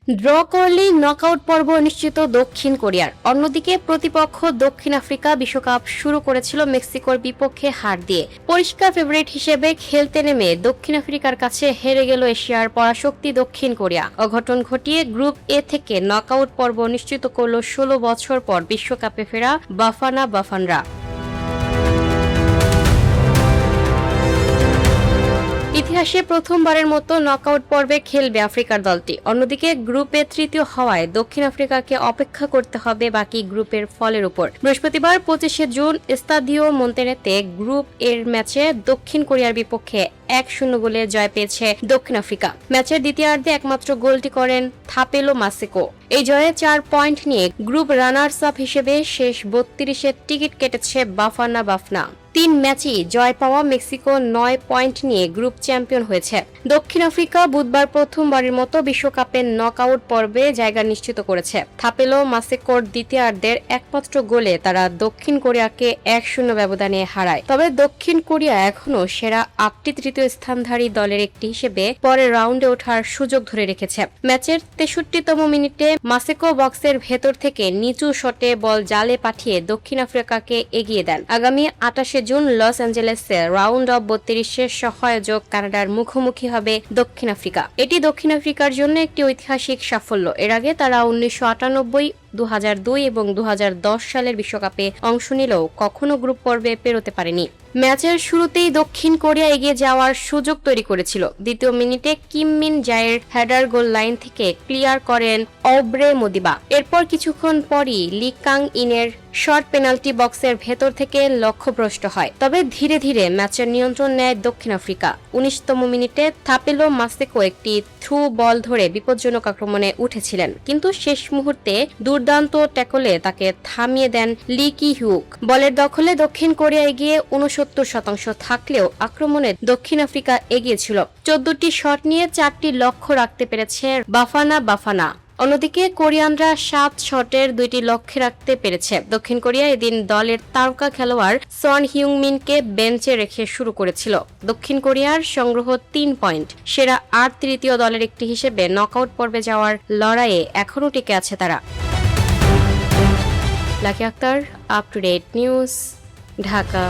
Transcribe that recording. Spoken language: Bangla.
ড্র করলেই নকআউট পর্ব নিশ্চিত দক্ষিণ কোরিয়ার। অন্যদিকে প্রতিপক্ষ দক্ষিণ আফ্রিকা বিশ্বকাপ শুরু করেছিল মেক্সিকোর বিপক্ষে হার দিয়ে। পরিষ্কার ফেভারিট হিসেবে খেলতে নেমে দক্ষিণ আফ্রিকার কাছে হেরে গেল এশিয়ার পরাশক্তি দক্ষিণ কোরিয়া। অঘটন ঘটিয়ে গ্রুপ এ থেকে নকআউট পর্ব নিশ্চিত করল ১৬ বছর পর বিশ্বকাপে ফেরা বাফানা বাফানরা। ইতিহাসে প্রথমবারের মতো নকআউট পর্বে খেলবে আফ্রিকার দলটি। অন্যদিকে গ্রুপে তৃতীয় হওয়ায় দক্ষিণ আফ্রিকাকে অপেক্ষা করতে হবে বাকি গ্রুপের ফলের উপর। বৃহস্পতিবার ২৫শে জুন স্তাদিও মন্তেনেতে গ্রুপ এর ম্যাচে দক্ষিণ কোরিয়ার বিপক্ষে ১-০ গোলে জয় পেয়েছে দক্ষিণ আফ্রিকা। ম্যাচের দ্বিতীয়ার্ধে একমাত্র গোলটি করেন থাপেলো মাসেকো। এই জয়ে ৪ পয়েন্ট নিয়ে গ্রুপ রানার্স আপ হিসেবে শেষ ৩২-এর টিকিট কেটেছে বাফানা বাফনা। ৩ ম্যাচই জয় পাওয়া মেক্সিকো ৯ পয়েন্ট নিয়ে গ্রুপ চ্যাম্পিয়ন হয়েছে। দক্ষিণ আফ্রিকা বুধবার প্রথমবারের মতো বিশ্বকাপের নকআউট পর্বে জায়গা নিশ্চিত করেছে। থাপেলো মাসেকোর দ্বিতীয়ার্ধের একমাত্র গোলে তারা দক্ষিণ কোরিয়াকে ১-০ ব্যবধানে হারায়। তবে দক্ষিণ কোরিয়া এখনও সেরা ৮টি তৃতীয় স্থানধারী দলের একটি হিসেবে পরের রাউন্ডে ওঠার সুযোগ ধরে রেখেছে। ম্যাচের ৬৩তম মিনিটে মাসেকো বক্সের ভেতর থেকে নিচু শটে বল জালে পাঠিয়ে দক্ষিণ আফ্রিকাকে এগিয়ে দেন। আগামী ২৮শে জুন লস অ্যাঞ্জেলেসে রাউন্ড অফ ৩২-এর সহায়োজক কানাডার মুখোমুখি হবে দক্ষিণ আফ্রিকা। এটি দক্ষিণ আফ্রিকার জন্য একটি ঐতিহাসিক সাফল্য। এর আগে তারা ১৯৯৮, ২০০২ এবং ২০১০ সালের বিশ্বকাপে অংশ নিলেও কখনো গ্রুপ পর্বে পেরোতে পারেনি। ম্যাচের শুরুতেই দক্ষিণ কোরিয়া এগিয়ে যাওয়ার সুযোগ তৈরি করেছিল। দ্বিতীয় মিনিটে কিম মিন জায়ের হেডার গোল লাইন থেকে ক্লিয়ার করেন অব্রে মদিবা। এরপর কিছুক্ষণ পরই লি কাং ইনের শর্ট পেনাল্টি বক্সের ভেতর থেকে লক্ষ্যভ্রষ্ট হয়। তবে ধীরে ধীরে ম্যাচের নিয়ন্ত্রণ নেয় দক্ষিণ আফ্রিকা। ১৯তম মিনিটে থাপেলো মাসেকো একটি থ্রু বল ধরে বিপজ্জনক আক্রমণে উঠেছিলেন, কিন্তু শেষ মুহূর্তে দুর্দান্ত ট্যাকলে তাকে থামিয়ে দেন লি কি হিউক। বলের দখলে দক্ষিণ কোরিয়া এগিয়ে ৬৯% থাকলেও আক্রমণে দক্ষিণ আফ্রিকা এগিয়ে ছিল। ১৪টি শট নিয়ে ৪টি লক্ষ্য রাখতে পেরেছে বাফানা বাফানা। অন্যদিকে কোরিয়ানরা ৭ শটের ২টি লক্ষ্যে রাখতে পেরেছে। দক্ষিণ কোরিয়া এদিন দলের তারকা খেলোয়াড় সন হিউংমিনকে বেঞ্চে রেখে শুরু করেছিল। দক্ষিণ কোরিয়ার সংগ্রহ ৩ পয়েন্ট। সেরা ৮ তৃতীয় দলের একটি হিসেবে নকআউট পর্বে যাওয়ার লড়াইয়ে এখনও টিকে আছে তারা। Lucky Akter, up to date news, Dhaka.